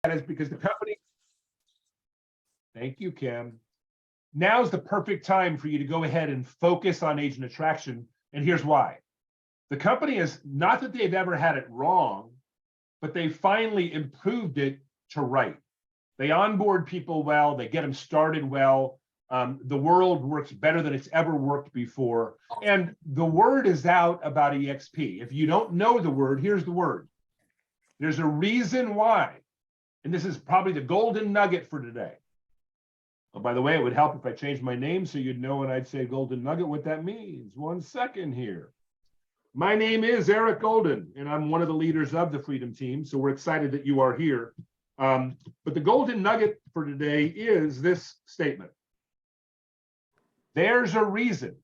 is because the company, thank you, Kim. Now's the perfect time for you to go ahead and focus on agent attraction. And here's why. The company is not that they've ever had it wrong, but they finally improved it to right. They onboard people well, they get them started well. The world works better than it's ever worked before. And the word is out about EXP. If you don't know the word, here's the word. There's a reason why. And this is probably the golden nugget for today. Oh, by the way, it would help if I changed my name so you'd know when I'd say Golden Nugget what that means. 1 second here. My name is Eric Golden, and I'm one of the leaders of the Freedom Team, so we're excited that you are here. But the Golden Nugget for today is this statement. There's a reason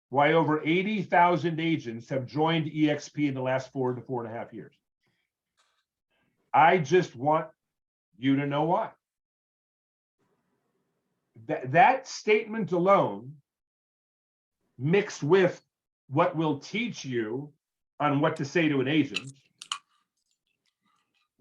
why over 80,000 agents have joined EXP in the last 4 to 4.5 years. I just want you to know why. That statement alone, mixed with what we'll teach you on what to say to an agent,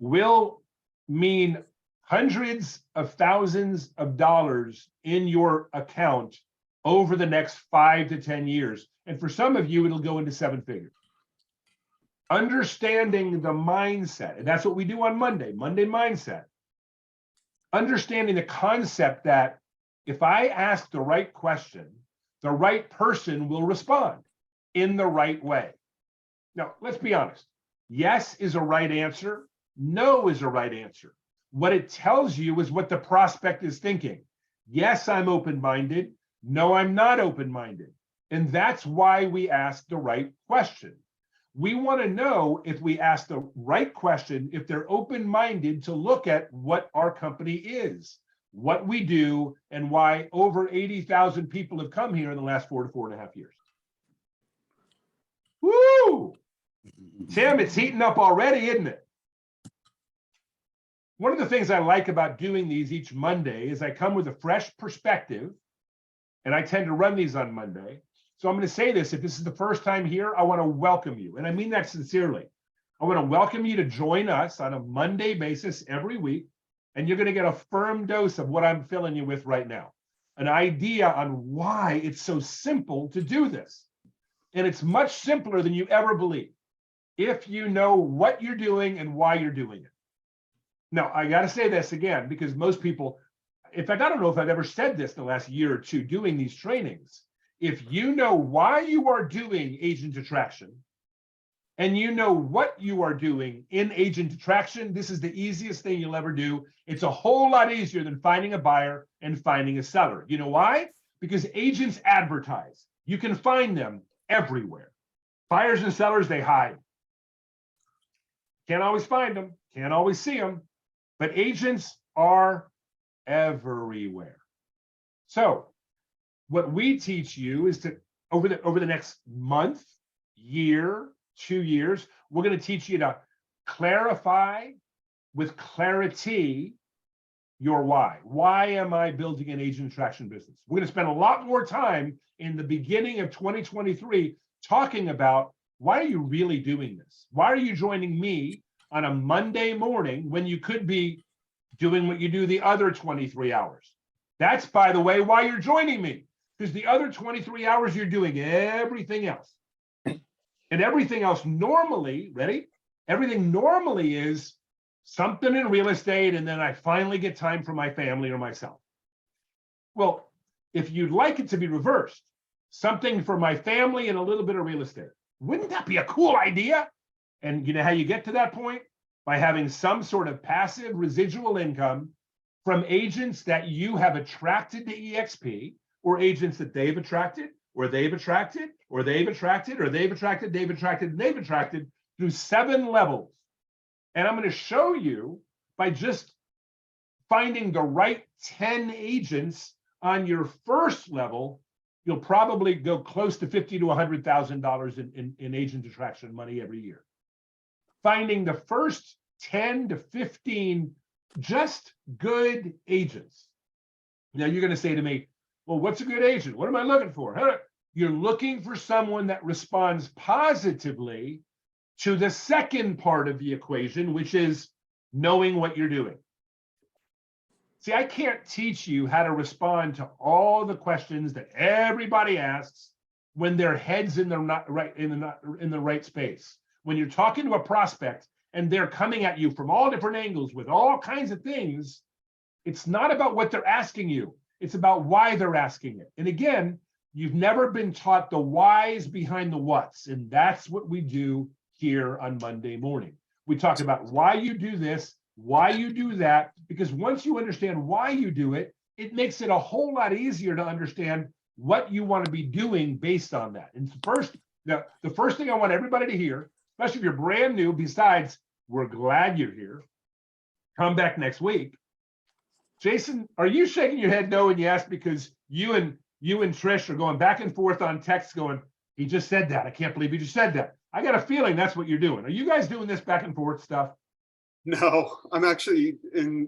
will mean hundreds of thousands of dollars in your account over the next 5 to 10 years. And for some of you, it'll go into 7 figures. Understanding the mindset, and that's what we do on Monday Mindset. Understanding the concept that if I ask the right question, the right person will respond in the right way. Now, let's be honest. Yes is a right answer. No is a right answer. What it tells you is what the prospect is thinking. Yes, I'm open-minded. No, I'm not open-minded. And that's why we ask the right question. We want to know if we ask the right question, if they're open-minded to look at what our company is, what we do, and why over 80,000 people have come here in the last 4 to 4.5 years. Woo! Tim, it's heating up already, isn't it? One of the things I like about doing these each Monday is I come with a fresh perspective, and I tend to run these on Monday. So I'm going to say this, if this is the first time here, I want to welcome you. And I mean that sincerely. I want to welcome you to join us on a Monday basis every week. And you're going to get a firm dose of what I'm filling you with right now. An idea on why it's so simple to do this. And it's much simpler than you ever believe if you know what you're doing and why you're doing it. Now, I got to say this again, because most people, in fact, I don't know if I've ever said this in the last year or two doing these trainings. If you know why you are doing agent attraction, and you know what you are doing in agent attraction, this is the easiest thing you'll ever do. It's a whole lot easier than finding a buyer and finding a seller. You know why? Because agents advertise. You can find them everywhere. Buyers and sellers, they hide. Can't always find them, can't always see them, but agents are everywhere. So what we teach you is to, over the next month, year, 2 years, we're going to teach you to clarify with clarity your why. Why am I building an agent attraction business? We're going to spend a lot more time in the beginning of 2023 talking about why are you really doing this? Why are you joining me on a Monday morning when you could be doing what you do the other 23 hours? That's, by the way, why you're joining me, because the other 23 hours you're doing everything else. And everything else normally, ready? Everything normally is something in real estate, and then I finally get time for my family or myself. Well, if you'd like it to be reversed, something for my family and a little bit of real estate, wouldn't that be a cool idea? And you know how you get to that point? By having some sort of passive residual income from agents that you have attracted to EXP, or agents that they've attracted, or they've attracted, or they've attracted, or they've attracted, they've attracted, and they've attracted through 7 levels. And I'm going to show you by just finding the right 10 agents on your first level, you'll probably go close to $50,000 to $100,000 in agent attraction money every year. Finding the first 10 to 15 just good agents. Now you're going to say to me, well, what's a good agent? What am I looking for? You're looking for someone that responds positively to the second part of the equation, which is knowing what you're doing. See, I can't teach you how to respond to all the questions that everybody asks when their head's in the right space. When you're talking to a prospect and they're coming at you from all different angles with all kinds of things, it's not about what they're asking you. It's about why they're asking it. And again, you've never been taught the whys behind the whats. And that's what we do here on Monday morning. We talk about why you do this, why you do that, because once you understand why you do it, it makes it a whole lot easier to understand what you want to be doing based on that. And the first thing I want everybody to hear, especially if you're brand new, besides, we're glad you're here, come back next week. Jason, are you shaking your head no when you ask, because you and Trish are going back and forth on text going, he just said that. I can't believe he just said that. I got a feeling that's what you're doing. Are you guys doing this back and forth stuff? No, I'm actually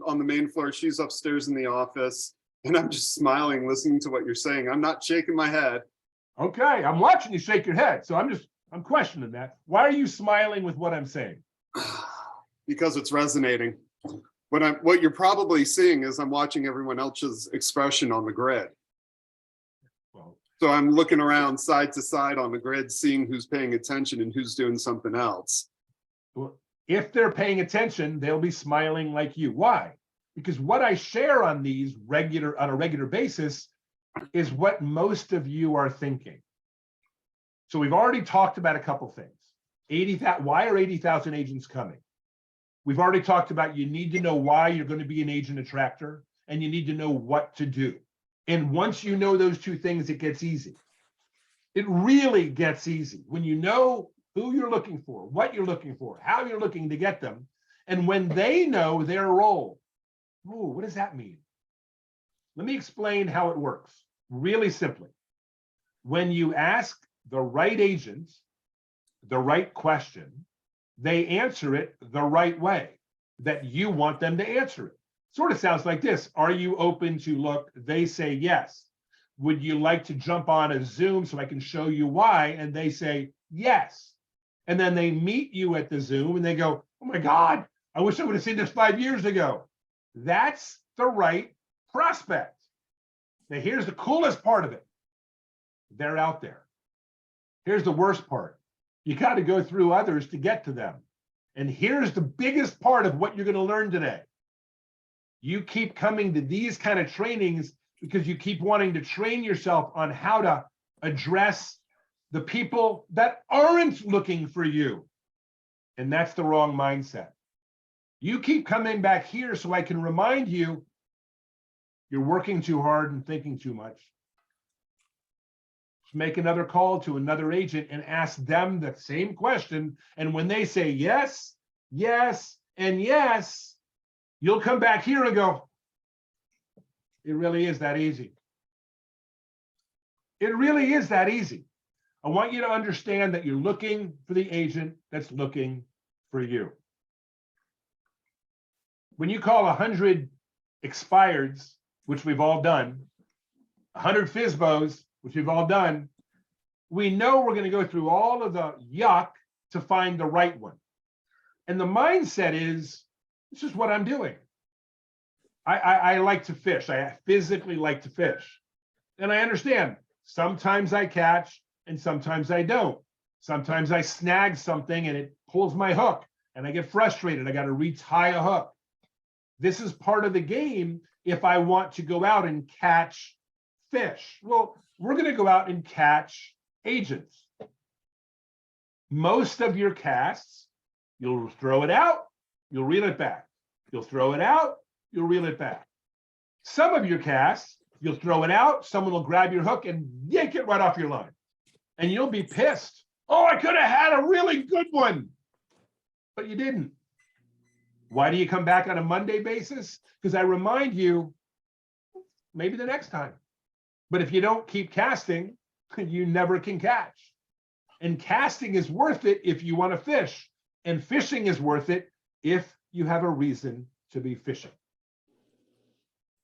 on the main floor. She's upstairs in the office, and I'm just smiling, listening to what you're saying. I'm not shaking my head. Okay, I'm watching you shake your head, so I'm questioning that. Why are you smiling with what I'm saying? Because it's resonating. What you're probably seeing is I'm watching everyone else's expression on the grid. Well, so I'm looking around side to side on the grid, seeing who's paying attention and who's doing something else. Well, if they're paying attention, they'll be smiling like you. Why? Because what I share on these on a regular basis is what most of you are thinking. So we've already talked about a couple things. Why are 80,000 agents coming? We've already talked about you need to know why you're going to be an agent attractor, and you need to know what to do. And once you know those two things, it gets easy. It really gets easy when you know who you're looking for, what you're looking for, how you're looking to get them. And when they know their role, ooh, what does that mean? Let me explain how it works really simply. When you ask the right agent the right question, they answer it the right way that you want them to answer it. Sort of sounds like this. Are you open to look? They say yes. Would you like to jump on a Zoom so I can show you why? And they say yes. And then they meet you at the Zoom and they go, oh my God, I wish I would have seen this 5 years ago. That's the right prospect. Now, here's the coolest part of it. They're out there. Here's the worst part. You got to go through others to get to them. And here's the biggest part of what you're going to learn today. You keep coming to these kind of trainings because you keep wanting to train yourself on how to address the people that aren't looking for you. And that's the wrong mindset. You keep coming back here so I can remind you you're working too hard and thinking too much. Just make another call to another agent and ask them the same question. And when they say yes, yes, and yes, you'll come back here and go, it really is that easy. It really is that easy. I want you to understand that you're looking for the agent that's looking for you. When you call 100 expireds, which we've all done, 100 FSBOs, which we've all done, we know we're going to go through all of the yuck to find the right one. And the mindset is, this is what I'm doing. I like to fish. I physically like to fish. And I understand, sometimes I catch and sometimes I don't. Sometimes I snag something and it pulls my hook and I get frustrated. I got to retie a hook. This is part of the game if I want to go out and catch fish. Well, we're going to go out and catch agents. Most of your casts, you'll throw it out, you'll reel it back. You'll throw it out, you'll reel it back. Some of your casts, you'll throw it out, someone will grab your hook and yank it right off your line. And you'll be pissed. Oh, I could have had a really good one. But you didn't. Why do you come back on a Monday basis? Because I remind you, maybe the next time. But if you don't keep casting, you never can catch. And casting is worth it if you want to fish. And fishing is worth it if you have a reason to be fishing.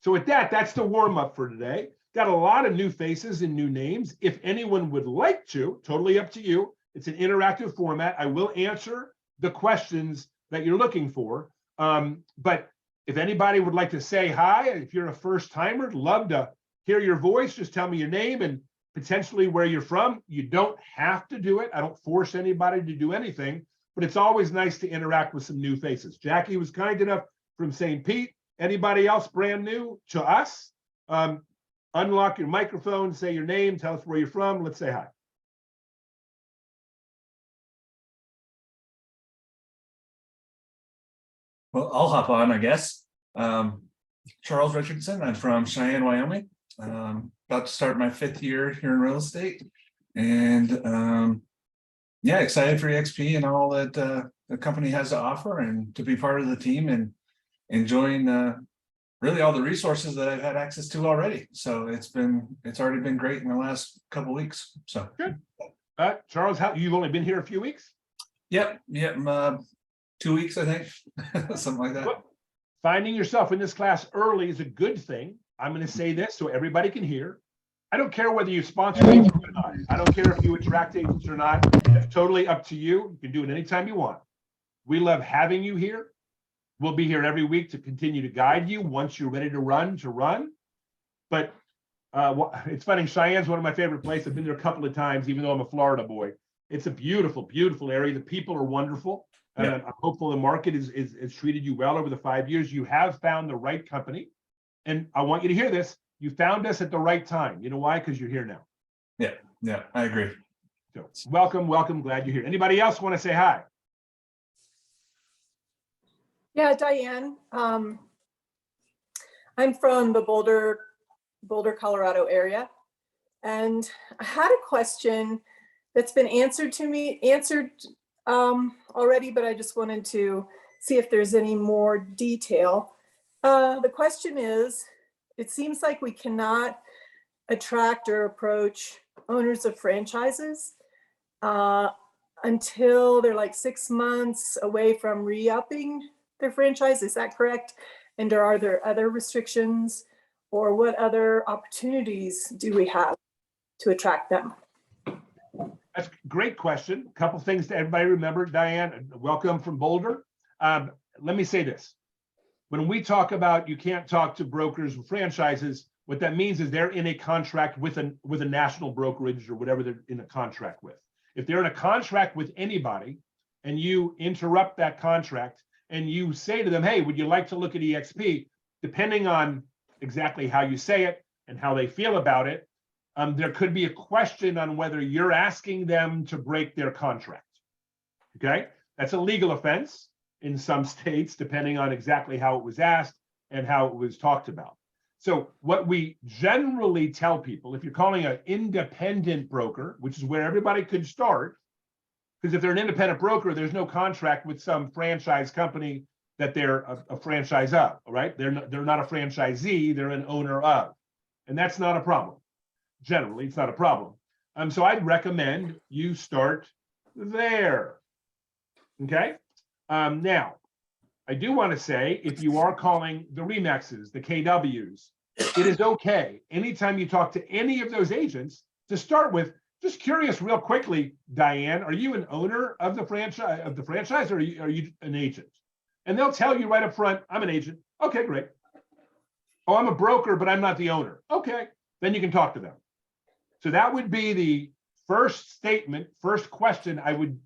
So with that, that's the warm-up for today. Got a lot of new faces and new names. If anyone would like to, totally up to you. It's an interactive format. I will answer the questions that you're looking for But if anybody would like to say hi, if you're a first timer, love to hear your voice. Just tell me your name and potentially where you're from. You don't have to do it. I don't force anybody to do anything, but it's always nice to interact with some new faces. Jackie was kind enough from St. Pete. Anybody else brand new to us? Unlock your microphone, say your name, tell us where you're from. Let's say hi. Well, I'll hop on, I guess. Charles Richardson. I'm from Cheyenne, Wyoming. About to start my 5th year here in real estate, and yeah, excited for EXP and all that the company has to offer, and to be part of the team and enjoying really all the resources that I've had access to already. So it's already been great in the last couple weeks. So good. Charles, you've only been here a few weeks? Yep. 2 weeks, I think, something like that. Well, finding yourself in this class early is a good thing. I'm going to say this so everybody can hear. I don't care whether you sponsor agents or not. I don't care if you attract agents or not. It's totally up to you. You can do it anytime you want. We love having you here. We'll be here every week to continue to guide you once you're ready to run. But it's funny, Cheyenne's one of my favorite places. I've been there a couple of times, even though I'm a Florida boy. It's a beautiful, beautiful area. The people are wonderful. And I'm hopeful the market is treated you well over the 5 years. You have found the right company. And I want you to hear this. You found us at the right time. You know why? Because you're here now. Yeah, I agree. So welcome. Glad you're here. Anybody else want to say hi? Yeah, Diane. I'm from the Boulder, Colorado area. And I had a question that's been answered already, but I just wanted to see if there's any more detail. The question is, it seems like we cannot attract or approach owners of franchises until they're like 6 months away from re-upping their franchise. Is that correct? And are there other restrictions, or what other opportunities do we have to attract them? That's a great question. A couple things to everybody remember. Diane, welcome from Boulder. Let me say this. When we talk about you can't talk to brokers and franchises, what that means is they're in a contract with a national brokerage or whatever they're in a contract with. If they're in a contract with anybody and you interrupt that contract and you say to them, hey, would you like to look at EXP? Depending on exactly how you say it and how they feel about it, there could be a question on whether you're asking them to break their contract. Okay, that's a legal offense in some states, depending on exactly how it was asked and how it was talked about. So what we generally tell people, if you're calling an independent broker, which is where everybody could start, because if they're an independent broker, there's no contract with some franchise company that they're a franchise of, all right? They're not a franchisee, they're an owner of, and that's not a problem. Generally, it's not a problem. So I'd recommend you start there, okay? Now, I do want to say, if you are calling the Remaxes, the KWs, it is okay anytime you talk to any of those agents to start with. Just curious, real quickly, Diane, are you an owner of the franchise, or are you an agent? And they'll tell you right up front, I'm an agent. Okay, great. Oh, I'm a broker, but I'm not the owner. Okay, then you can talk to them. So that would be the first statement, first question I would,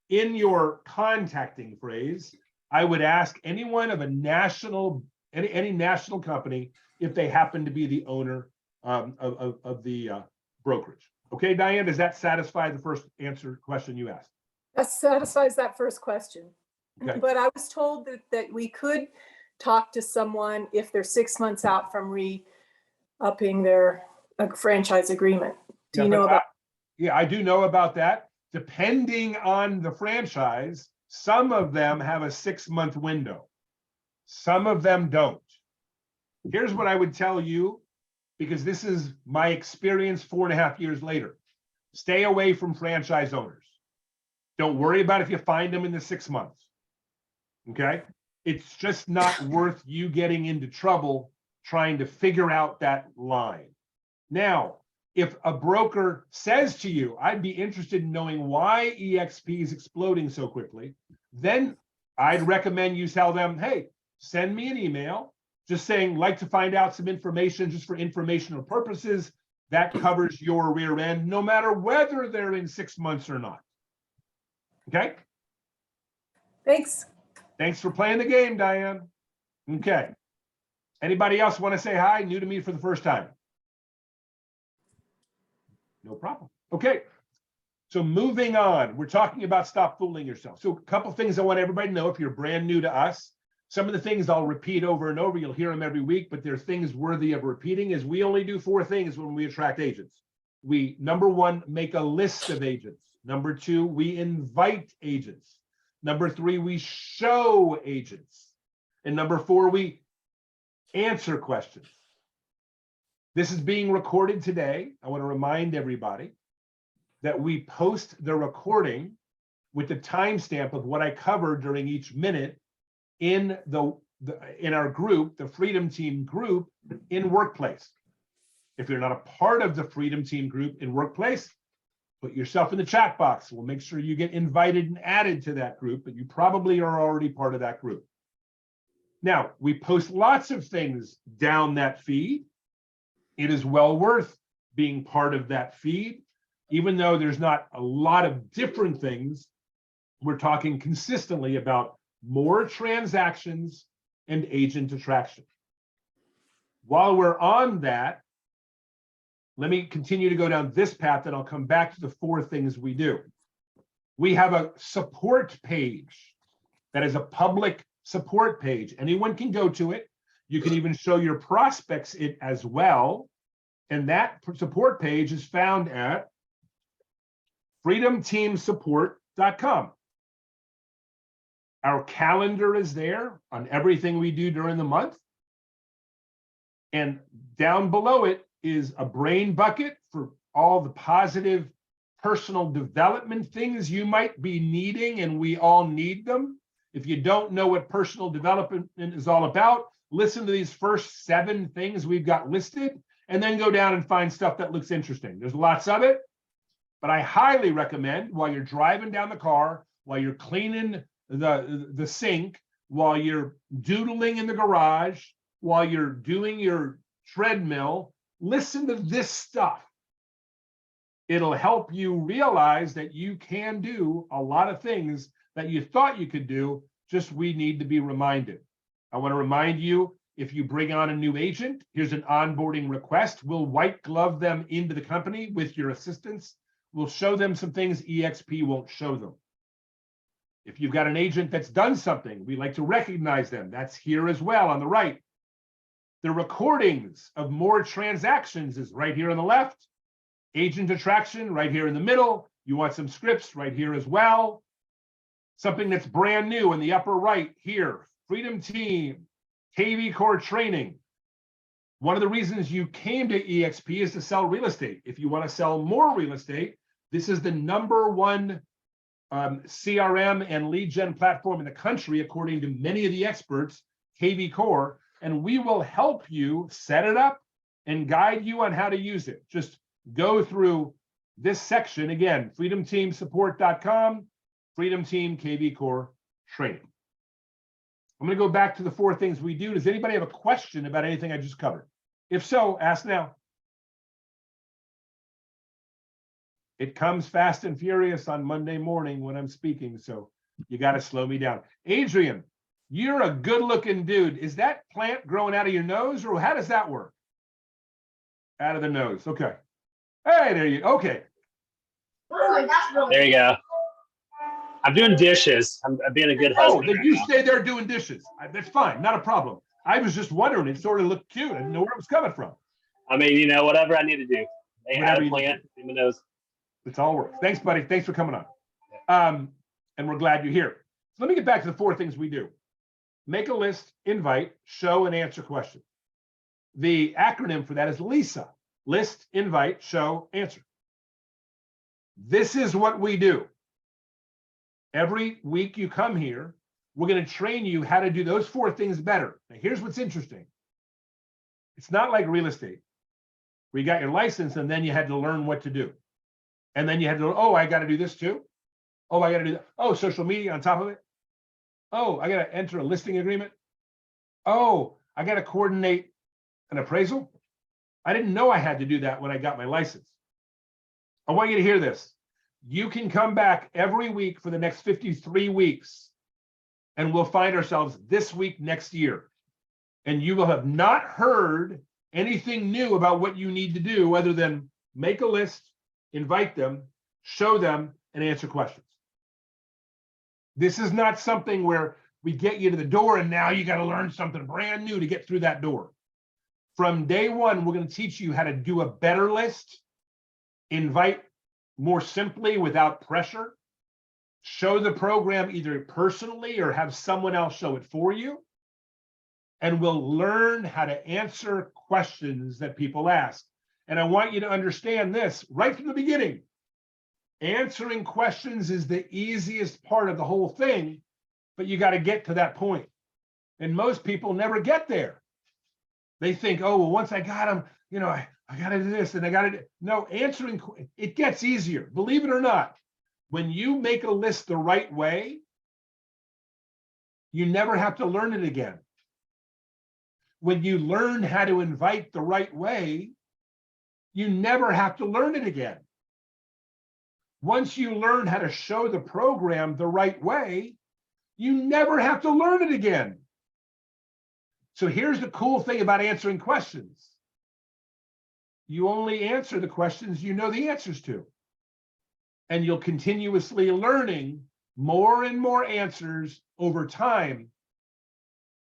in your contacting phrase, I would ask anyone of a national, any national company, if they happen to be the owner of the brokerage. Okay, Diane, does that satisfy the first question you asked? That satisfies that first question. Okay. But I was told that we could talk to someone if they're 6 months out from re-upping their franchise agreement. Do you know about? Yeah, I do know about that. Depending on the franchise, some of them have a 6-month window. Some of them don't. Here's what I would tell you, because this is my experience 4.5 years later. Stay away from franchise owners. Don't worry about if you find them in the 6 months. Okay? It's just not worth you getting into trouble trying to figure out that line. Now, if a broker says to you, I'd be interested in knowing why EXP is exploding so quickly, then I'd recommend you tell them, hey, send me an email just saying, like to find out some information just for informational purposes. That covers your rear end, no matter whether they're in 6 months or not. Okay? Thanks. Thanks for playing the game, Diane. Okay. Anybody else want to say hi? New to me for the first time? No problem. Okay. So moving on, we're talking about stop fooling yourself. So a couple things I want everybody to know if you're brand new to us. Some of the things I'll repeat over and over. You'll hear them every week, but there's things worthy of repeating. Is we only do 4 things when we attract agents. We, number 1, make a list of agents. Number 2, we invite agents. Number 3, we show agents. And number 4, we answer questions. This is being recorded today. I want to remind everybody that we post the recording with the timestamp of what I covered during each minute in in our group, the Freedom Team group in Workplace. If you're not a part of the Freedom Team group in Workplace, put yourself in the chat box. We'll make sure you get invited and added to that group, but you probably are already part of that group. Now, we post lots of things down that feed. It is well worth being part of that feed. Even though there's not a lot of different things, we're talking consistently about more transactions and agent attraction. While we're on that, let me continue to go down this path, and I'll come back to the 4 things we do. We have a support page that is a public support page. Anyone can go to it. You can even show your prospects it as well. And that support page is found at freedomteamsupport.com. Our calendar is there on everything we do during the month. And down below it is a brain bucket for all the positive personal development things you might be needing, and we all need them. If you don't know what personal development is all about, listen to these first 7 things we've got listed, and then go down and find stuff that looks interesting. There's lots of it, but I highly recommend while you're driving down the car, while you're cleaning the sink, while you're doodling in the garage, while you're doing your treadmill, listen to this stuff. It'll help you realize that you can do a lot of things that you thought you could do, just we need to be reminded. I want to remind you, if you bring on a new agent, here's an onboarding request. We'll white glove them into the company with your assistance. We'll show them some things EXP won't show them. If you've got an agent that's done something, we like to recognize them. That's here as well on the right. The recordings of more transactions is right here on the left. Agent attraction right here in the middle. You want some scripts right here as well. Something that's brand new in the upper right here. Freedom Team, KV Core training. One of the reasons you came to EXP is to sell real estate. If you want to sell more real estate, this is the #1 CRM and lead gen platform in the country, according to many of the experts, KV Core, and we will help you set it up and guide you on how to use it. Just go through this section again, freedomteamsupport.com, Freedom Team KV Core training. I'm going to go back to the 4 things we do. Does anybody have a question about anything I just covered? If so, ask now. It comes fast and furious on Monday morning when I'm speaking, so you got to slow me down. Adrian, you're a good-looking dude. Is that plant growing out of your nose, or how does that work? Out of the nose. Okay. Hey, there you go. Okay. There you go. I'm doing dishes. I'm being a good husband. Oh, then you stay there doing dishes. That's fine. Not a problem. I was just wondering. It sort of looked cute. I didn't know where it was coming from. I mean, you know, whatever I need to do. They had Whatever a you plant in my nose. It's all works. Thanks, buddy. Thanks for coming on. And we're glad you're here. So let me get back to the 4 things we do. Make a list, invite, show, and answer questions. The acronym for that is LISA. List, invite, show, answer. This is what we do. Every week you come here, we're going to train you how to do those 4 things better. Now, here's what's interesting. It's not like real estate, where you got your license and then you had to learn what to do. And then you had to, oh, I got to do this too. Oh, I got to do that. Oh, social media on top of it. Oh, I got to enter a listing agreement. Oh, I got to coordinate an appraisal. I didn't know I had to do that when I got my license. I want you to hear this. You can come back every week for the next 53 weeks, and we'll find ourselves this week next year. And you will have not heard anything new about what you need to do other than make a list, invite them, show them, and answer questions. This is not something where we get you to the door and now you got to learn something brand new to get through that door. From day one, we're going to teach you how to do a better list, invite more simply without pressure, show the program either personally or have someone else show it for you. And we'll learn how to answer questions that people ask. And I want you to understand this right from the beginning. Answering questions is the easiest part of the whole thing, but you got to get to that point. And most people never get there. They think, oh, well, once I got them, you know, I got to do this and I got to do. No, answering, it gets easier. Believe it or not, when you make a list the right way, you never have to learn it again. When you learn how to invite the right way, you never have to learn it again. Once you learn how to show the program the right way, you never have to learn it again. So here's the cool thing about answering questions. You only answer the questions you know the answers to. And you'll continuously learning more and more answers over time.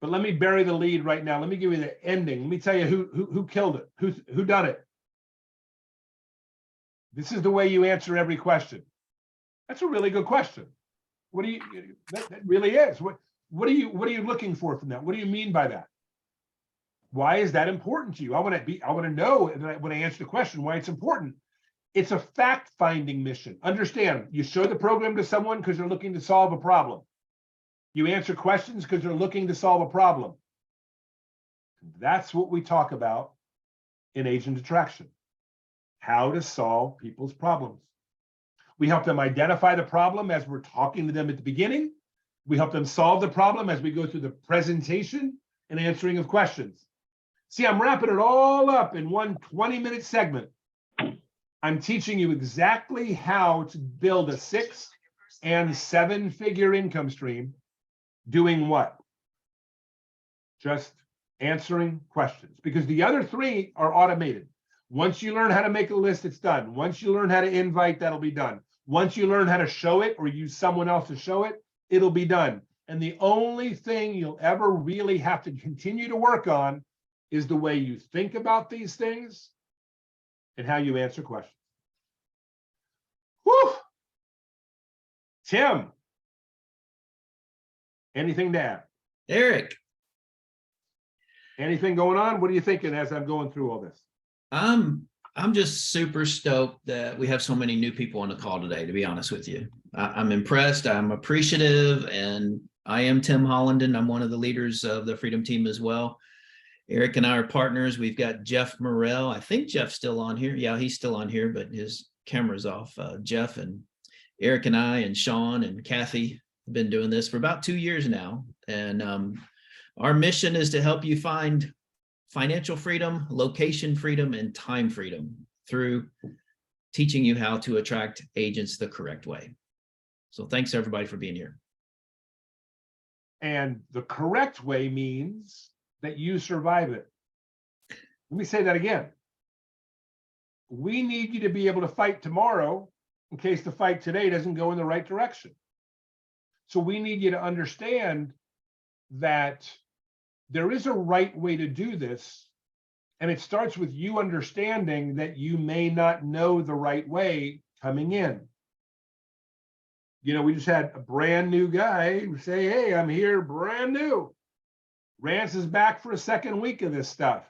But let me bury the lead right now. Let me give you the ending. Let me tell you who killed it, who done it. This is the way you answer every question. That's a really good question. What do you, that really is. What are you looking for from that? What do you mean by that? Why is that important to you? I want to know when I answer the question why it's important. It's a fact-finding mission. Understand, you show the program to someone because they're looking to solve a problem. You answer questions because they're looking to solve a problem. That's what we talk about in agent attraction. How to solve people's problems. We help them identify the problem as we're talking to them at the beginning. We help them solve the problem as we go through the presentation and answering of questions. See, I'm wrapping it all up in one 20-minute segment. I'm teaching you exactly how to build a 6- and 7-figure income stream. Doing what? Just answering questions, because the other 3 are automated. Once you learn how to make a list, it's done. Once you learn how to invite, that'll be done. Once you learn how to show it or use someone else to show it, it'll be done. And the only thing you'll ever really have to continue to work on is the way you think about these things and how you answer questions. Whew. Tim, anything to add? Eric, Anything going on? What are you thinking as I'm going through all this? I'm just super stoked that we have so many new people on the call today, to be honest with you. I'm impressed, I'm appreciative, and I am Tim Holland, and I'm one of the leaders of the Freedom Team as well. Eric and I are partners. We've got Jeff Morrell. I think Jeff's still on here. Yeah, he's still on here, but his camera's off. Jeff and Eric and I and Sean and Kathy have been doing this for about 2 years now. And our mission is to help you find financial freedom, location freedom, and time freedom through teaching you how to attract agents the correct way. So thanks everybody for being here. And the correct way means that you survive it. Let me say that again. We need you to be able to fight tomorrow in case the fight today doesn't go in the right direction. So we need you to understand that there is a right way to do this. And it starts with you understanding that you may not know the right way coming in. You know, we just had a brand new guy say, hey, I'm here brand new. Rance is back for a second week of this stuff.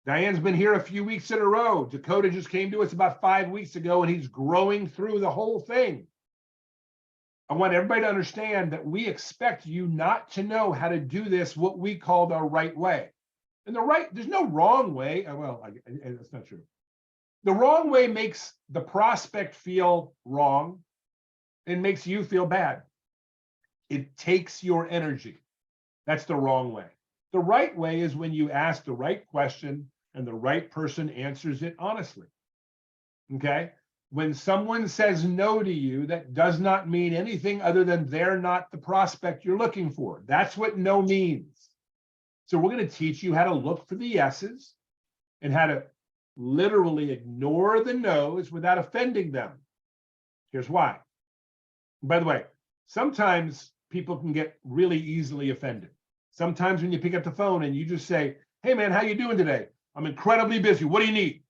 Diane's been here a few weeks in a row. Dakota just came to us about 5 weeks ago and he's growing through the whole thing. I want everybody to understand that we expect you not to know how to do this, what we call the right way. And there's no wrong way. Well, that's not true. The wrong way makes the prospect feel wrong and makes you feel bad. It takes your energy. That's the wrong way. The right way is when you ask the right question and the right person answers it honestly. Okay? When someone says no to you, that does not mean anything other than they're not the prospect you're looking for. That's what no means. So we're going to teach you how to look for the yeses and how to literally ignore the no's without offending them. Here's why. By the way, sometimes people can get really easily offended. Sometimes when you pick up the phone and you just say, hey man, how you doing today? I'm incredibly busy. What do you need?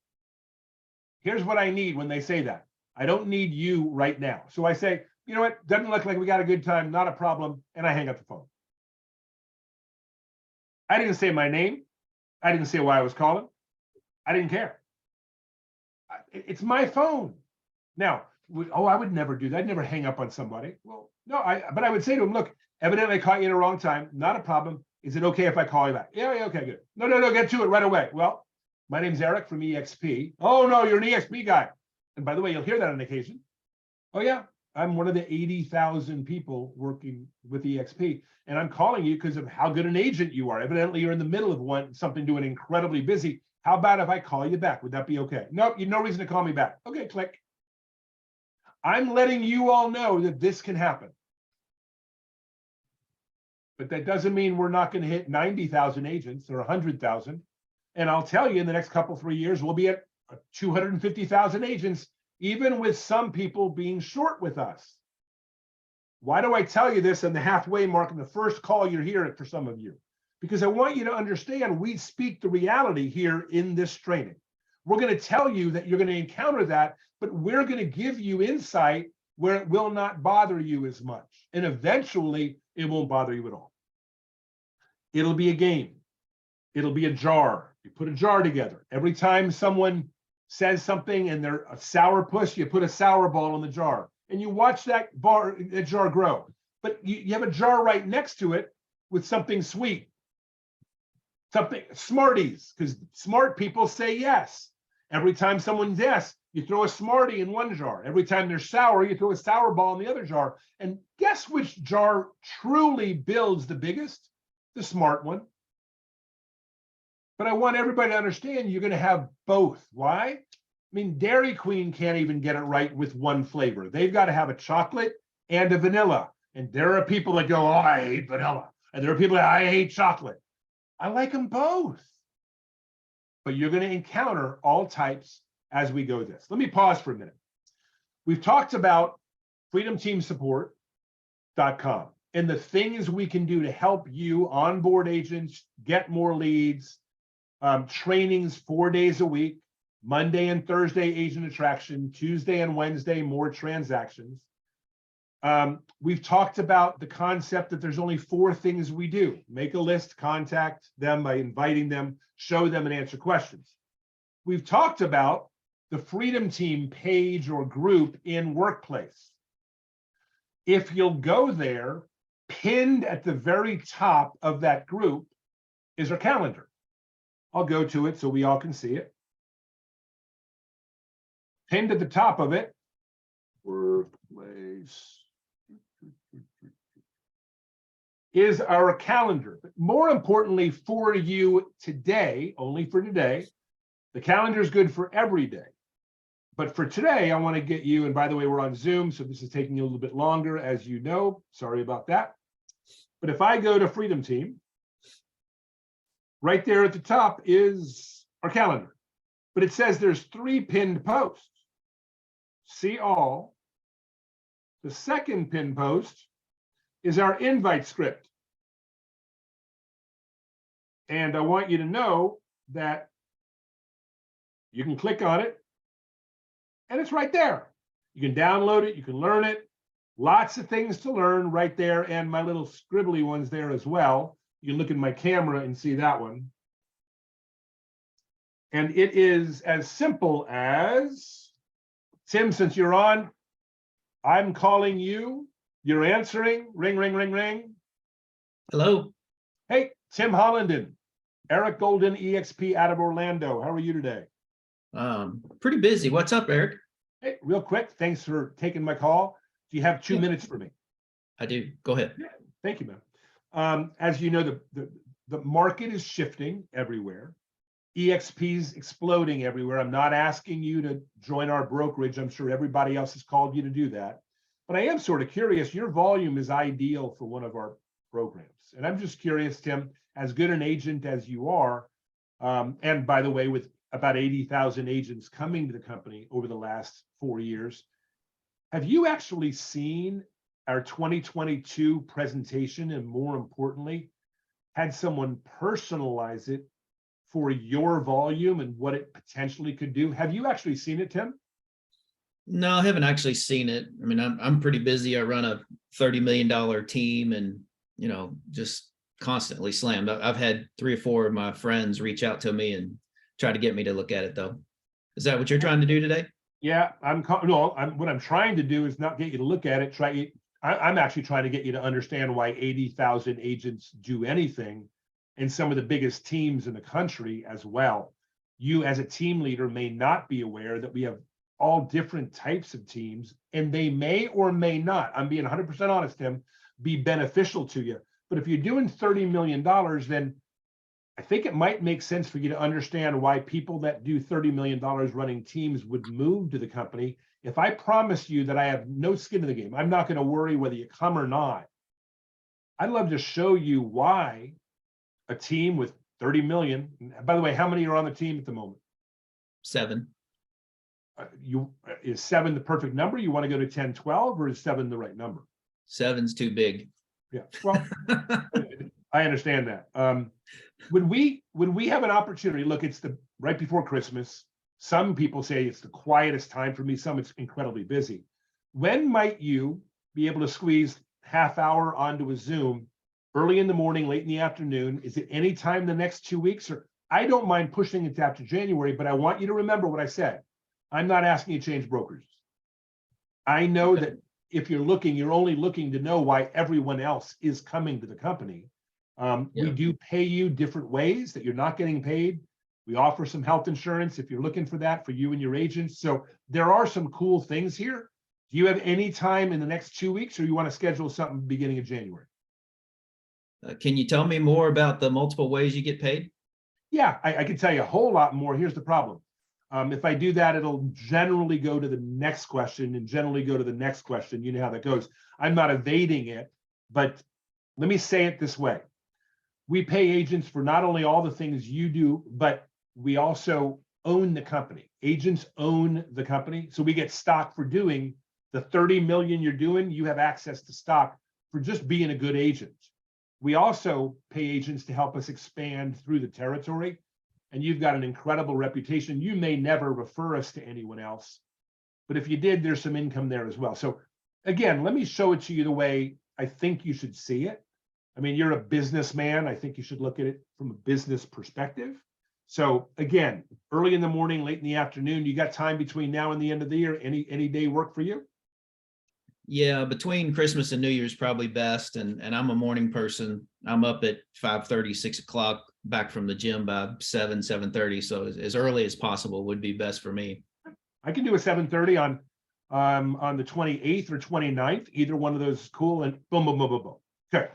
Here's what I need when they say that. I don't need you right now. So I say, you know what? Doesn't look like we got a good time. Not a problem. And I hang up the phone. I didn't say my name. I didn't say why I was calling. I didn't care. It's my phone. Now, I would never do that. I'd never hang up on somebody. Well, no, but I would say to him, look, evidently I caught you in the wrong time. Not a problem. Is it okay if I call you back? Yeah, okay, good. No, get to it right away. Well, my name's Eric from EXP. Oh, no, you're an EXP guy. And by the way, you'll hear that on occasion. Oh, yeah, I'm one of the 80,000 people working with EXP. And I'm calling you because of how good an agent you are. Evidently, you're in the middle of something doing incredibly busy. How about if I call you back? Would that be okay? Nope, you have no reason to call me back. Okay, click. I'm letting you all know that this can happen. But that doesn't mean we're not going to hit 90,000 agents or 100,000. And I'll tell you, in the next couple, 3 years, we'll be at 250,000 agents, even with some people being short with us. Why do I tell you this in the halfway mark in the first call you're hearing for some of you? Because I want you to understand we speak the reality here in this training. We're going to tell you that you're going to encounter that, but we're going to give you insight where it will not bother you as much. And eventually, it won't bother you at all. It'll be a game. It'll be a jar. You put a jar together. Every time someone says something and they're a sourpuss, you put a sour ball in the jar. And you watch that jar grow. But you have a jar right next to it with something sweet. Something Smarties, because smart people say yes. Every time someone's yes, you throw a Smartie in one jar. Every time they're sour, you throw a sour ball in the other jar. And guess which jar truly builds the biggest? The smart one. But I want everybody to understand you're going to have both. Why? I mean, Dairy Queen can't even get it right with one flavor. They've got to have a chocolate and a vanilla. And there are people that go, oh, I hate vanilla. And there are people that I hate chocolate. I like them both. But you're going to encounter all types as we go this. Let me pause for a minute. We've talked about freedomteamsupport.com and the things we can do to help you onboard agents, get more leads, trainings 4 days a week, Monday and Thursday, agent attraction, Tuesday and Wednesday, more transactions. We've talked about the concept that there's only 4 things we do: make a list, contact them by inviting them, show them, and answer questions. We've talked about the Freedom Team page or group in Workplace. If you'll go there, pinned at the very top of that group is our calendar. I'll go to it so we all can see it. Pinned at the top of it, Workplace, is our calendar. But more importantly for you today, only for today, the calendar is good for every day. But for today, I want to get you, and by the way, we're on Zoom, so this is taking a little bit longer, as you know. Sorry about that. But if I go to Freedom Team, right there at the top is our calendar. But it says there's 3 pinned posts. See all. The second pinned post is our invite script. And I want you to know that you can click on it and it's right there. You can download it, you can learn it. Lots of things to learn right there, and my little scribbly ones there as well. You can look at my camera and see that one. And it is as simple as, Tim, since you're on, I'm calling you, you're answering, ring, ring, ring, ring. Hello. Hey, Tim Hollenden, Eric Golden, EXP out of Orlando. How are you today? Pretty busy. What's up, Eric? Hey, real quick, thanks for taking my call. Do you have 2 minutes for me? I do. Go ahead. Yeah, thank you, man. As you know, the market is shifting everywhere. EXP's exploding everywhere. I'm not asking you to join our brokerage. I'm sure everybody else has called you to do that. But I am sort of curious, your volume is ideal for one of our programs. And I'm just curious, Tim, as good an agent as you are, and by the way, with about 80,000 agents coming to the company over the last 4 years, have you actually seen our 2022 presentation, and more importantly, had someone personalize it for your volume and what it potentially could do? Have you actually seen it, Tim? No, I haven't actually seen it. I mean, I'm pretty busy. I run a $30 million team and, just constantly slammed. I've had 3 or 4 of my friends reach out to me and try to get me to look at it though. Is that what you're trying to do today? Yeah, what I'm trying to do is not get you to look at it. I'm actually trying to get you to understand why 80,000 agents do anything, and some of the biggest teams in the country as well. You as a team leader may not be aware that we have all different types of teams, and they may or may not, I'm being 100% honest, Tim, be beneficial to you. But if you're doing $30 million, then I think it might make sense for you to understand why people that do $30 million running teams would move to the company. If I promise you that I have no skin in the game, I'm not going to worry whether you come or not. I'd love to show you why a team with 30 million, by the way, how many are on the team at the moment? 7. Is 7 the perfect number? You want to go to 10, 12, or is 7 the right number? 7's too big. Yeah, well, I understand that. Would we have an opportunity? Look, it's the right before Christmas. Some people say it's the quietest time for me. Some it's incredibly busy. When might you be able to squeeze half hour onto a Zoom early in the morning, late in the afternoon? Is it any time the next 2 weeks? Or I don't mind pushing it to after January, but I want you to remember what I said. I'm not asking you to change brokers. I know that if you're looking, you're only looking to know why everyone else is coming to the company. We do pay you different ways that you're not getting paid. We offer some health insurance if you're looking for that for you and your agents. So there are some cool things here. Do you have any time in the next 2 weeks, or you want to schedule something beginning of January? Can you tell me more about the multiple ways you get paid? Yeah, I can tell you a whole lot more. Here's the problem. If I do that, it'll generally go to the next question and generally go to the next question. You know how that goes. I'm not evading it, but let me say it this way. We pay agents for not only all the things you do, but we also own the company. Agents own the company. So we get stock for doing the 30 million you're doing. You have access to stock for just being a good agent. We also pay agents to help us expand through the territory. And you've got an incredible reputation. You may never refer us to anyone else, but if you did, there's some income there as well. So again, let me show it to you the way I think you should see it. I mean, you're a businessman. I think you should look at it from a business perspective. So again, early in the morning, late in the afternoon, you got time between now and the end of the year. Any day work for you? Yeah, between Christmas and New Year's probably best. And I'm a morning person. I'm up at 5:30, 6 o'clock, back from the gym by 7:30. So as early as possible would be best for me. I can do a 7:30 on the 28th or 29th. Either one of those is cool, and boom, boom, boom, boom, boom. Okay.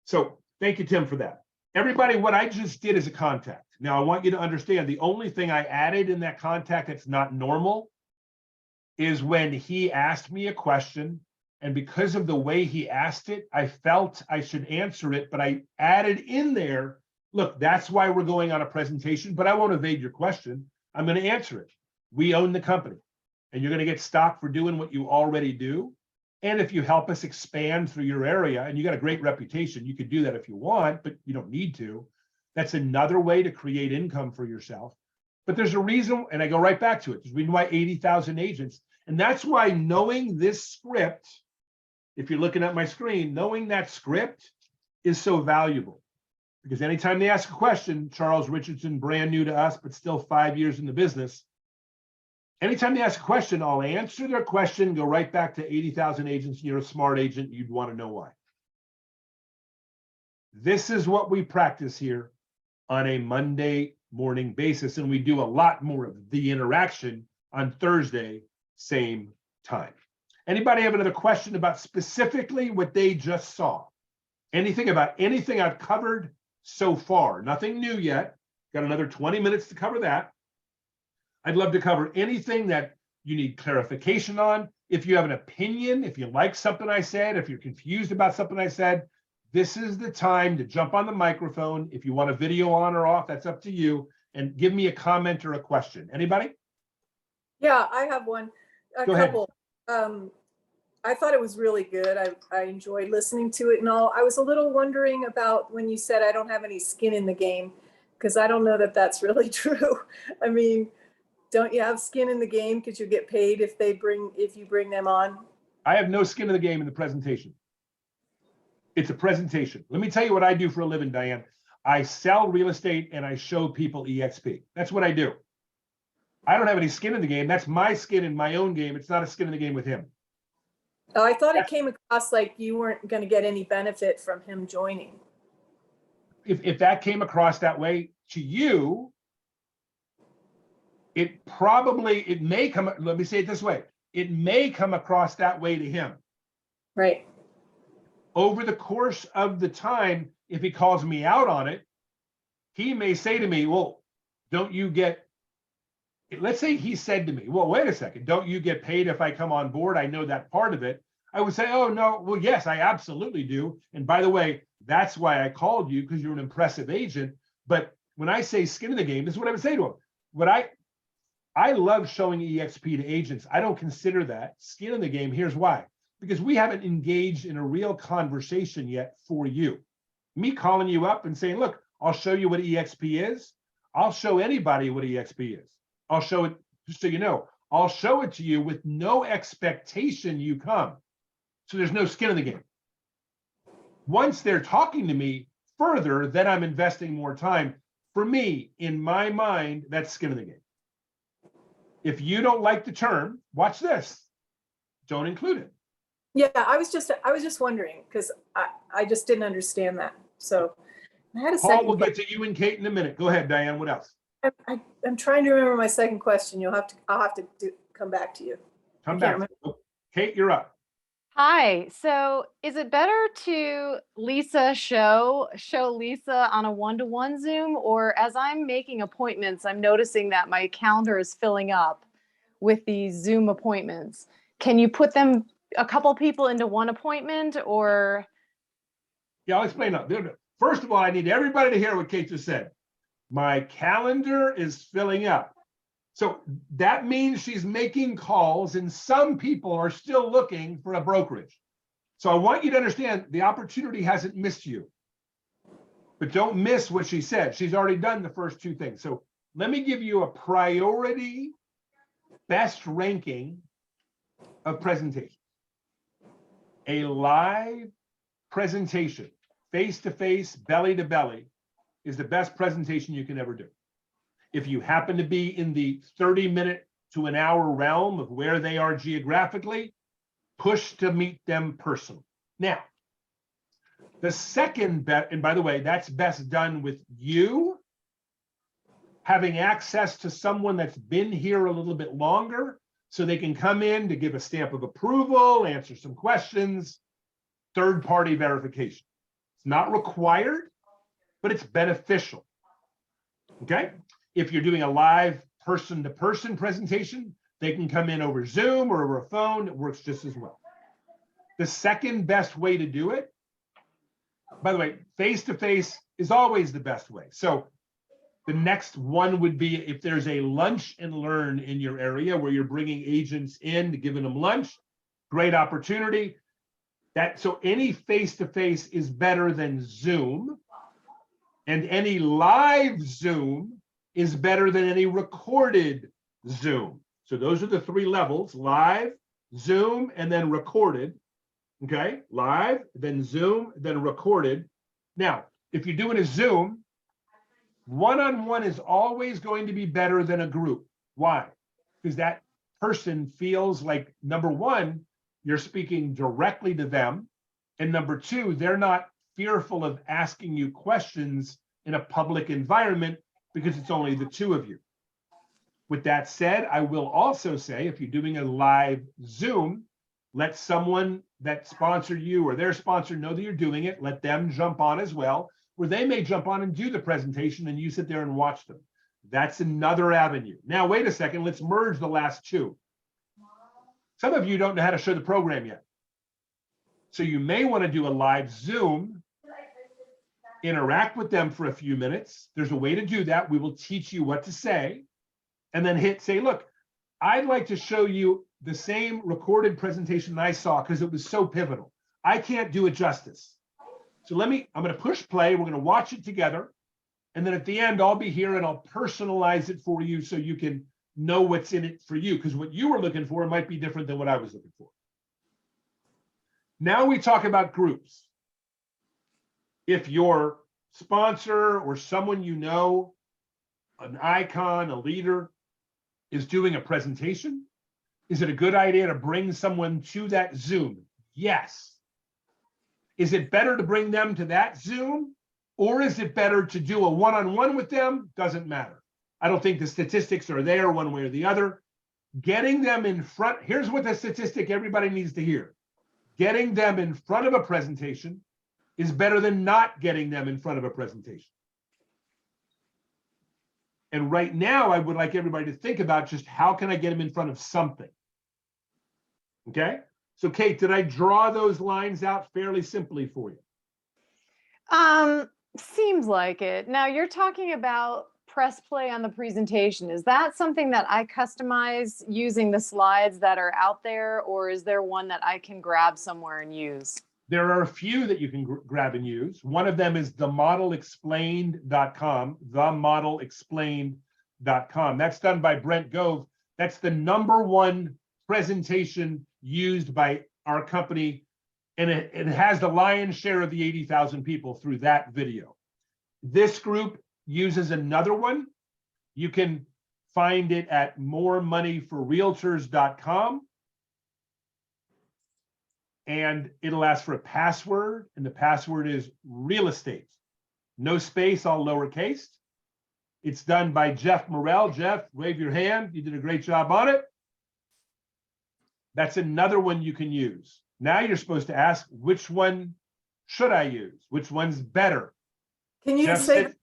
So thank you, Tim, for that. Everybody, what I just did is a contact. Now I want you to understand the only thing I added in that contact that's not normal is when he asked me a question, and because of the way he asked it, I felt I should answer it, but I added in there, look, that's why we're going on a presentation, but I won't evade your question. I'm going to answer it. We own the company, and you're going to get stock for doing what you already do. And if you help us expand through your area, and you got a great reputation, you could do that if you want, but you don't need to. That's another way to create income for yourself. But there's a reason, and I go right back to it. There's a reason why 80,000 agents. And that's why knowing this script, if you're looking at my screen, knowing that script is so valuable. Because anytime they ask a question, Charles Richardson, brand new to us, but still 5 years in the business. Anytime they ask a question, I'll answer their question, go right back to 80,000 agents. And you're a smart agent. You'd want to know why. This is what we practice here on a Monday morning basis. And we do a lot more of the interaction on Thursday, same time. Anybody have another question about specifically what they just saw? Anything about anything I've covered so far, nothing new yet. Got another 20 minutes to cover that. I'd love to cover anything that you need clarification on. If you have an opinion, if you like something I said, if you're confused about something I said, this is the time to jump on the microphone. If you want a video on or off, that's up to you. And give me a comment or a question. Anybody? Yeah, I have one, a Go ahead. couple. I thought it was really good. I enjoyed listening to it and all. I was a little wondering about when you said I don't have any skin in the game, because I don't know that that's really true. I mean, don't you have skin in the game because you get paid if you bring them on? I have no skin in the game in the presentation. It's a presentation. Let me tell you what I do for a living, Diane. I sell real estate and I show people EXP. That's what I do. I don't have any skin in the game. That's my skin in my own game. It's not a skin in the game with him. Oh, I thought it came across like you weren't going to get any benefit from him joining. If that came across that way to you, it may come, let me say it this way. It may come across that way to him. Right. Over the course of the time, if he calls me out on it, he may say to me, well, don't you get, let's say he said to me, well, wait a second, don't you get paid if I come on board? I know that part of it. I would say, oh, no, well, yes, I absolutely do. And by the way, that's why I called you, because you're an impressive agent. But when I say skin in the game, this is what I would say to him. I love showing EXP to agents. I don't consider that skin in the game. Here's why. Because we haven't engaged in a real conversation yet for you. Me calling you up and saying, look, I'll show you what EXP is. I'll show anybody what EXP is. I'll show it, just so you know, I'll show it to you with no expectation you come. So there's no skin in the game. Once they're talking to me further, then I'm investing more time. For me, in my mind, that's skin in the game. If you don't like the term, watch this. Don't include it. Yeah, I was just wondering, because I just didn't understand that. So I had a Paul, second. we'll get to you and Kate in a minute. Go ahead, Diane. What else? I'm trying to remember my second question. I'll have to come back to you. Come I back. can't remember. Oh, Kate, you're up. Hi. So is it better to show Lisa on a one-to-one Zoom, or as I'm making appointments, I'm noticing that my calendar is filling up with these Zoom appointments. Can you put a couple people into one appointment, or? Yeah, I'll explain that. First of all, I need everybody to hear what Kate just said. My calendar is filling up. So that means she's making calls, and some people are still looking for a brokerage. So I want you to understand the opportunity hasn't missed you. But don't miss what she said. She's already done the first two things. So let me give you a priority best ranking of presentations. A live presentation, face-to-face, belly-to-belly, is the best presentation you can ever do. If you happen to be in the 30-minute to an hour realm of where they are geographically, push to meet them personally. Now, the second bet, and by the way, that's best done with you having access to someone that's been here a little bit longer, so they can come in to give a stamp of approval, answer some questions, third-party verification. It's not required, but it's beneficial, okay? If you're doing a live person-to-person presentation, they can come in over Zoom or over a phone. It works just as well. The second best way to do it, by the way, face-to-face is always the best way. So the next one would be if there's a lunch and learn in your area where you're bringing agents in to giving them lunch, great opportunity. So any face-to-face is better than Zoom, and any live Zoom is better than any recorded Zoom. So those are the three levels: live, Zoom, and then recorded. Okay, live, then Zoom, then recorded. Now, if you're doing a Zoom, one-on-one is always going to be better than a group. Why? Because that person feels like, number one, you're speaking directly to them, and number two, they're not fearful of asking you questions in a public environment because it's only the two of you. With that said, I will also say, if you're doing a live Zoom, let someone that sponsor you or their sponsor know that you're doing it. Let them jump on as well, where they may jump on and do the presentation and you sit there and watch them. That's another avenue. Now, wait a second, let's merge the last two. Some of you don't know how to show the program yet. So you may want to do a live Zoom, interact with them for a few minutes. There's a way to do that. We will teach you what to say, and then say, look, I'd like to show you the same recorded presentation I saw because it was so pivotal. I can't do it justice. So I'm going to push play. We're going to watch it together. And then at the end, I'll be here and I'll personalize it for you so you can know what's in it for you, because what you were looking for might be different than what I was looking for. Now we talk about groups. If your sponsor or someone you know, an icon, a leader, is doing a presentation, is it a good idea to bring someone to that Zoom? Yes. Is it better to bring them to that Zoom, or is it better to do a one-on-one with them? Doesn't matter. I don't think the statistics are there one way or the other. Getting them in front, here's what the statistic everybody needs to hear. Getting them in front of a presentation is better than not getting them in front of a presentation. And right now, I would like everybody to think about just how can I get them in front of something? Okay? So Kate, did I draw those lines out fairly simply for you? Seems like it. Now you're talking about press play on the presentation. Is that something that I customize using the slides that are out there, or is there one that I can grab somewhere and use? There are a few that you can grab and use. One of them is themodelexplained.com, themodelexplained.com. That's done by Brent Gove. That's the #1 presentation used by our company, and it has the lion's share of the 80,000 people through that video. This group uses another one. You can find it at moremoneyforrealtors.com. And it'll ask for a password, and the password is real estate. No space, all lowercase. It's done by Jeff Morrell. Jeff, wave your hand. You did a great job on it. That's another one you can use. Now you're supposed to ask, which one should I use? Which one's better? Can you Jeff say, said-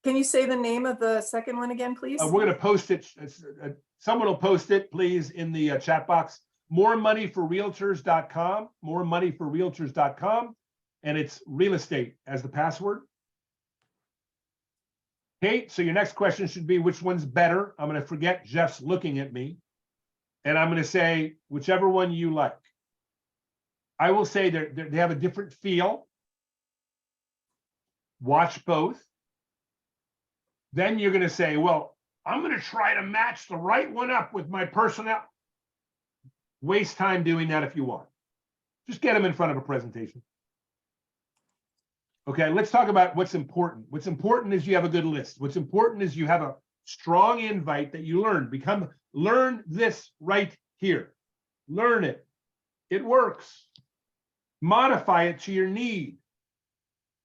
can you say the name of the second one again, please? We're going to post it. Someone will post it, please, in the chat box. moremoneyforrealtors.com, moremoneyforrealtors.com, and it's real estate as the password. Kate, so your next question should be, which one's better? I'm going to forget Jeff's looking at me, and I'm going to say whichever one you like. I will say they have a different feel. Watch both. Then you're going to say, well, I'm going to try to match the right one up with my personnel. Waste time doing that if you want. Just get them in front of a presentation. Okay, let's talk about what's important. What's important is you have a good list. What's important is you have a strong invite that you learn. Learn this right here. Learn it. It works. Modify it to your need.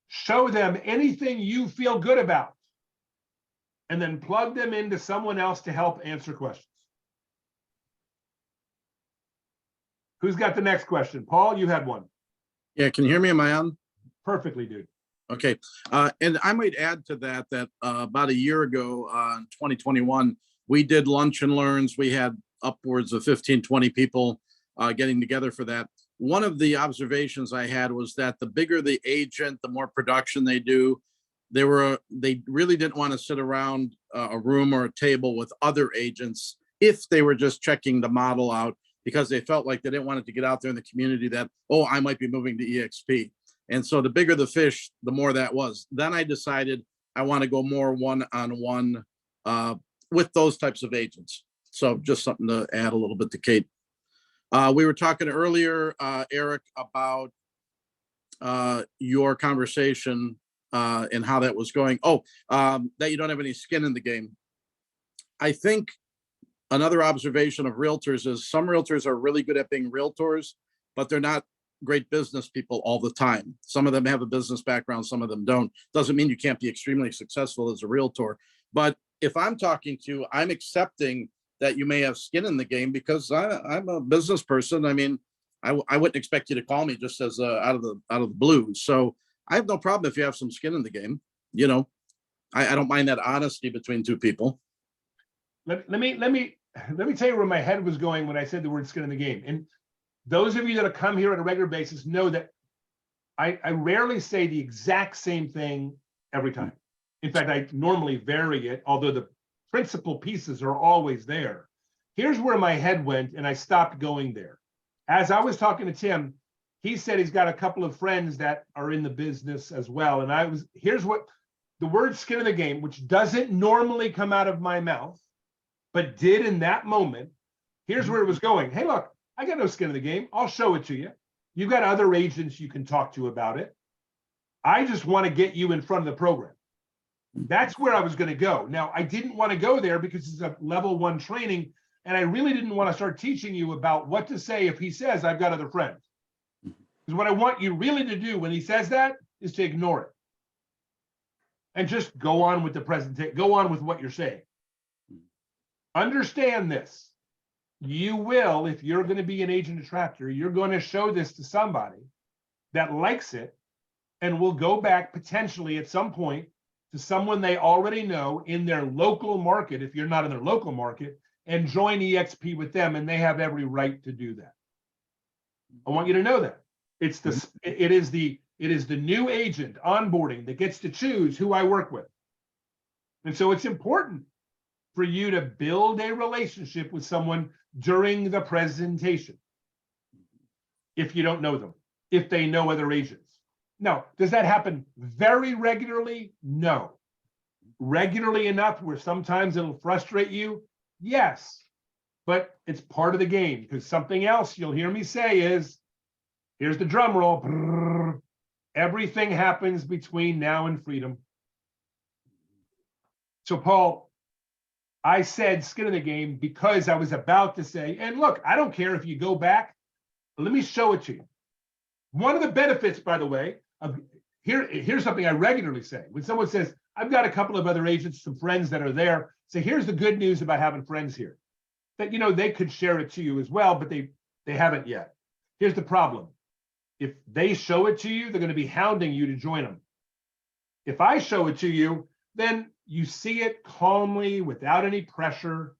Show them anything you feel good about, and then plug them into someone else to help answer questions. Who's got the next question? Paul, you had one. Yeah, can you hear me? Am I on? Perfectly, dude. Okay. And I might add to that, about a year ago, in 2021, we did lunch and learns. We had upwards of 15, 20 people getting together for that. One of the observations I had was that the bigger the agent, the more production they do. They really didn't want to sit around a room or a table with other agents if they were just checking the model out, because they felt like they didn't want it to get out there in the community that, oh, I might be moving to EXP. And so the bigger the fish, the more that was. Then I decided I want to go more one-on-one with those types of agents. So just something to add a little bit to Kate. We were talking earlier, Eric, about your conversation and how that was going. That you don't have any skin in the game. I think another observation of realtors is some realtors are really good at being realtors, but they're not great business people all the time. Some of them have a business background, some of them don't. Doesn't mean you can't be extremely successful as a realtor. But if I'm talking to you, I'm accepting that you may have skin in the game because I'm a business person. I mean, I wouldn't expect you to call me just as out of the blue. So I have no problem if you have some skin in the game. You know, I don't mind that honesty between two people. Let me tell you where my head was going when I said the word skin in the game. And those of you that have come here on a regular basis know that I rarely say the exact same thing every time. In fact, I normally vary it, although the principal pieces are always there. Here's where my head went, and I stopped going there. As I was talking to Tim, he said he's got a couple of friends that are in the business as well. And here's what the word skin in the game, which doesn't normally come out of my mouth, but did in that moment. Here's where it was going. Hey, look, I got no skin in the game. I'll show it to you. You've got other agents you can talk to about it. I just want to get you in front of the program. That's where I was going to go. Now, I didn't want to go there because it's a level 1 training, and I really didn't want to start teaching you about what to say if he says, I've got other friends. Because what I want you really to do when he says that is to ignore it. And just go on with the presentation, go on with what you're saying. Understand this. You will, if you're going to be an agent attractor, you're going to show this to somebody that likes it and will go back potentially at some point to someone they already know in their local market, if you're not in their local market, and join EXP with them, and they have every right to do that. I want you to know that. It is the new agent onboarding that gets to choose who I work with. And so it's important for you to build a relationship with someone during the presentation. If you don't know them, if they know other agents. Now, does that happen very regularly? No. Regularly enough where sometimes it'll frustrate you? Yes. But it's part of the game, because something else you'll hear me say is, here's the drum roll. Brrr, everything happens between now and freedom. So, Paul, I said skin in the game because I was about to say, and look, I don't care if you go back, let me show it to you. One of the benefits, by the way, of here's something I regularly say. When someone says, I've got a couple of other agents, some friends that are there, say, here's the good news about having friends here. That, you know, they could share it to you as well, but they haven't yet. Here's the problem. If they show it to you, they're going to be hounding you to join them. If I show it to you, then you see it calmly without any pressure,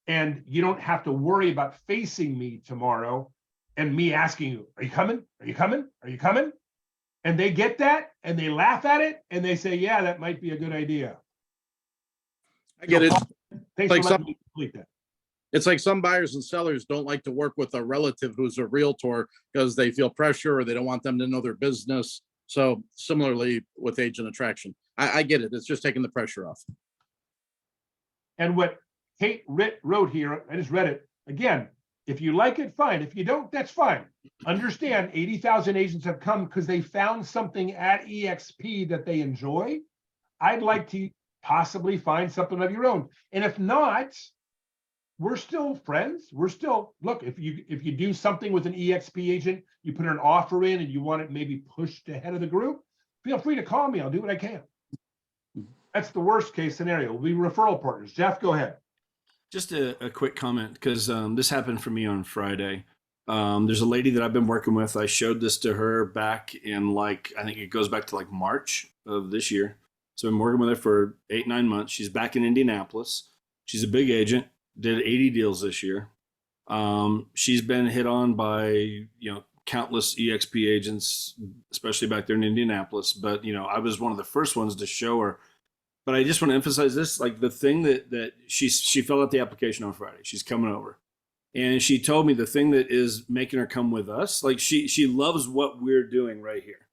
and you don't have to worry about facing me tomorrow and me asking you, are you coming? Are you coming? Are you coming? And they get that and they laugh at it and they say, yeah, that might be a good idea. I get it. Thanks Like for letting me complete that. It's like some buyers and sellers don't like to work with a relative who's a realtor because they feel pressure or they don't want them to know their business. So similarly with agent attraction, I get it. It's just taking the pressure off. And what Kate wrote here, I just read it again. If you like it, fine. If you don't, that's fine. Understand 80,000 agents have come because they found something at EXP that they enjoy. I'd like to possibly find something of your own. And if not, we're still friends. We're still, look, if you do something with an EXP agent, you put an offer in and you want it maybe pushed ahead of the group, feel free to call me. I'll do what I can. That's the worst case scenario. We'll be referral partners. Jeff, go ahead. Just a quick comment, because this happened for me on Friday. There's a lady that I've been working with. I showed this to her back in I think it goes back to March of this year. So I've been working with her for 8-9 months. She's back in Indianapolis. She's a big agent, did 80 deals this year. She's been hit on by, countless EXP agents, especially back there in Indianapolis. But, I was one of the first ones to show her. But I just want to emphasize this, the thing that she filled out the application on Friday. She's coming over. And she told me the thing that is making her come with us, she loves what we're doing right here.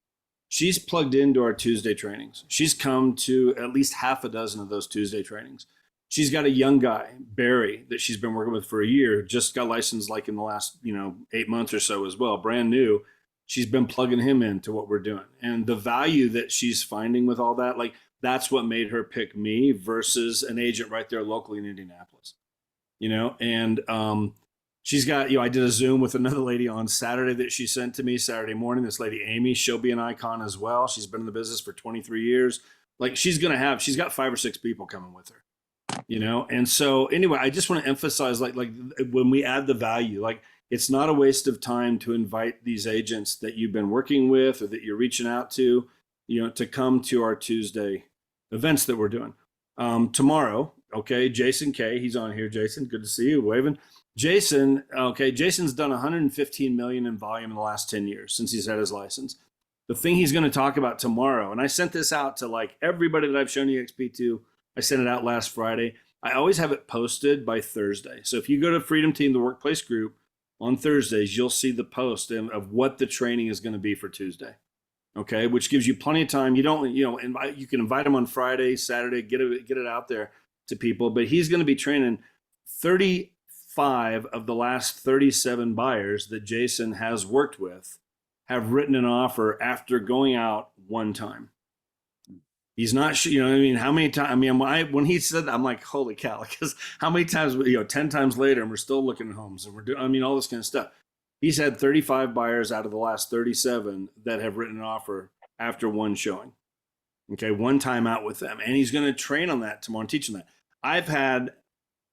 She's plugged into our Tuesday trainings. She's come to at least half a dozen of those Tuesday trainings. She's got a young guy, Barry, that she's been working with for a year, just got licensed in the last, 8 months or so as well, brand new. She's been plugging him into what we're doing. And the value that she's finding with all that, that's what made her pick me versus an agent right there locally in Indianapolis, and she's got, I did a Zoom with another lady on Saturday that she sent to me Saturday morning. This lady, Amy, she'll be an icon as well. She's been in the business for 23 years. She's got 5 or 6 people coming with her, and so anyway, I just want to emphasize, when we add the value, It's not a waste of time to invite these agents that you've been working with or that you're reaching out to, to come to our Tuesday events that we're doing. Tomorrow, okay, Jason K, he's on here. Jason, good to see you, waving. Jason, okay, Jason's done 115 million in volume in the last 10 years since he's had his license. The thing he's going to talk about tomorrow, and I sent this out to like everybody that I've shown EXP to, I sent it out last Friday. I always have it posted by Thursday. So if you go to Freedom Team, the workplace group, on Thursdays, you'll see the post of what the training is going to be for Tuesday. Okay, which gives you plenty of time. You don't, you can invite him on Friday, Saturday, get it out there to people. But he's going to be training 35 of the last 37 buyers that Jason has worked with have written an offer after going out one time. He's not, how many times, when he said that, I'm like, holy cow, because how many times, 10 times later, and we're still looking at homes and we're doing, all this kind of stuff. He's had 35 buyers out of the last 37 that have written an offer after one showing. Okay, one time out with them. And he's going to train on that tomorrow and teach them that. I've had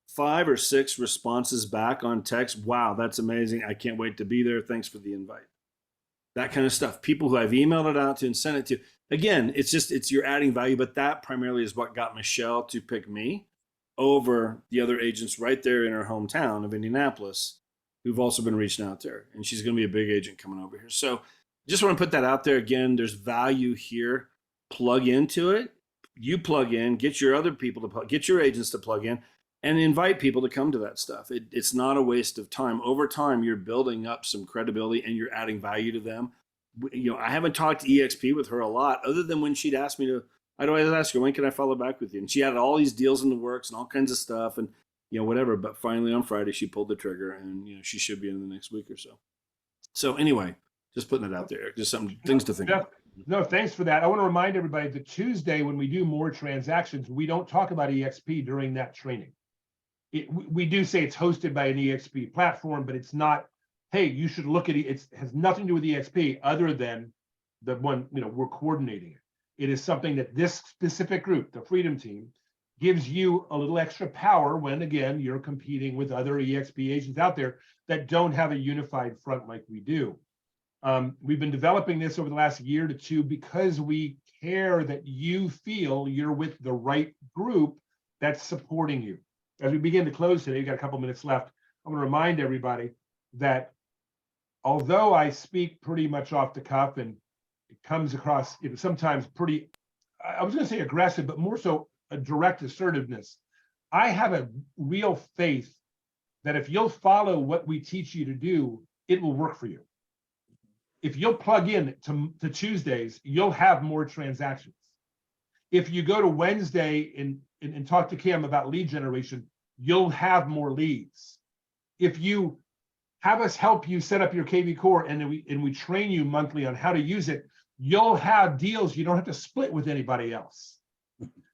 5 or 6 responses back on text. Wow, that's amazing. I can't wait to be there. Thanks for the invite. That kind of stuff. People who I've emailed it out to and sent it to. Again, it's you're adding value, but that primarily is what got Michelle to pick me over the other agents right there in her hometown of Indianapolis who've also been reaching out there. And she's going to be a big agent coming over here. So just want to put that out there. Again, there's value here. Plug into it. You plug in, get your other people to get your agents to plug in and invite people to come to that stuff. It's not a waste of time. Over time, you're building up some credibility and you're adding value to them. I haven't talked to EXP with her a lot other than when she'd ask me to, I'd always ask her, when can I follow back with you? And she had all these deals in the works and all kinds of stuff and, whatever. But finally on Friday, she pulled the trigger and, she should be in the next week or so. So anyway, just putting it out there, just some things to think about. No, thanks for that. I want to remind everybody that Tuesday, when we do more transactions, we don't talk about EXP during that training. We do say it's hosted by an EXP platform, but it's not, hey, you should look at it. It has nothing to do with EXP other than the one, we're coordinating it. It is something that this specific group, the Freedom Team, gives you a little extra power when, again, you're competing with other EXP agents out there that don't have a unified front like we do. We've been developing this over the last year to 2 because we care that you feel you're with the right group that's supporting you. As we begin to close today, we've got a couple minutes left. I'm going to remind everybody that although I speak pretty much off the cuff and it comes across sometimes pretty, I was going to say aggressive, but more so a direct assertiveness, I have a real faith that if you'll follow what we teach you to do, it will work for you. If you'll plug in to Tuesdays, you'll have more transactions. If you go to Wednesday and talk to Kim about lead generation, you'll have more leads. If you have us help you set up your KV Core and we train you monthly on how to use it, you'll have deals you don't have to split with anybody else.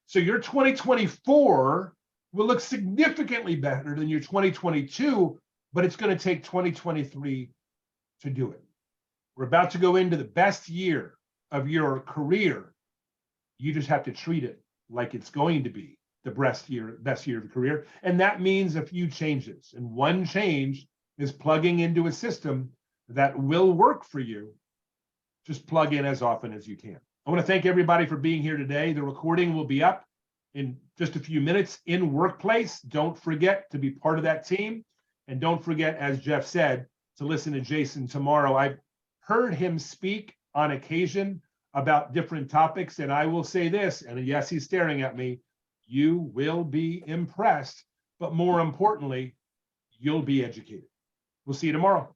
So your 2024 will look significantly better than your 2022, but it's going to take 2023 to do it. We're about to go into the best year of your career. You just have to treat it like it's going to be the best year of your career. And that means a few changes. And one change is plugging into a system that will work for you. Just plug in as often as you can. I want to thank everybody for being here today. The recording will be up in just a few minutes in Workplace. Don't forget to be part of that team. And don't forget, as Jeff said, to listen to Jason tomorrow. I've heard him speak on occasion about different topics. And I will say this, and yes, he's staring at me, you will be impressed, but more importantly, you'll be educated. We'll see you tomorrow.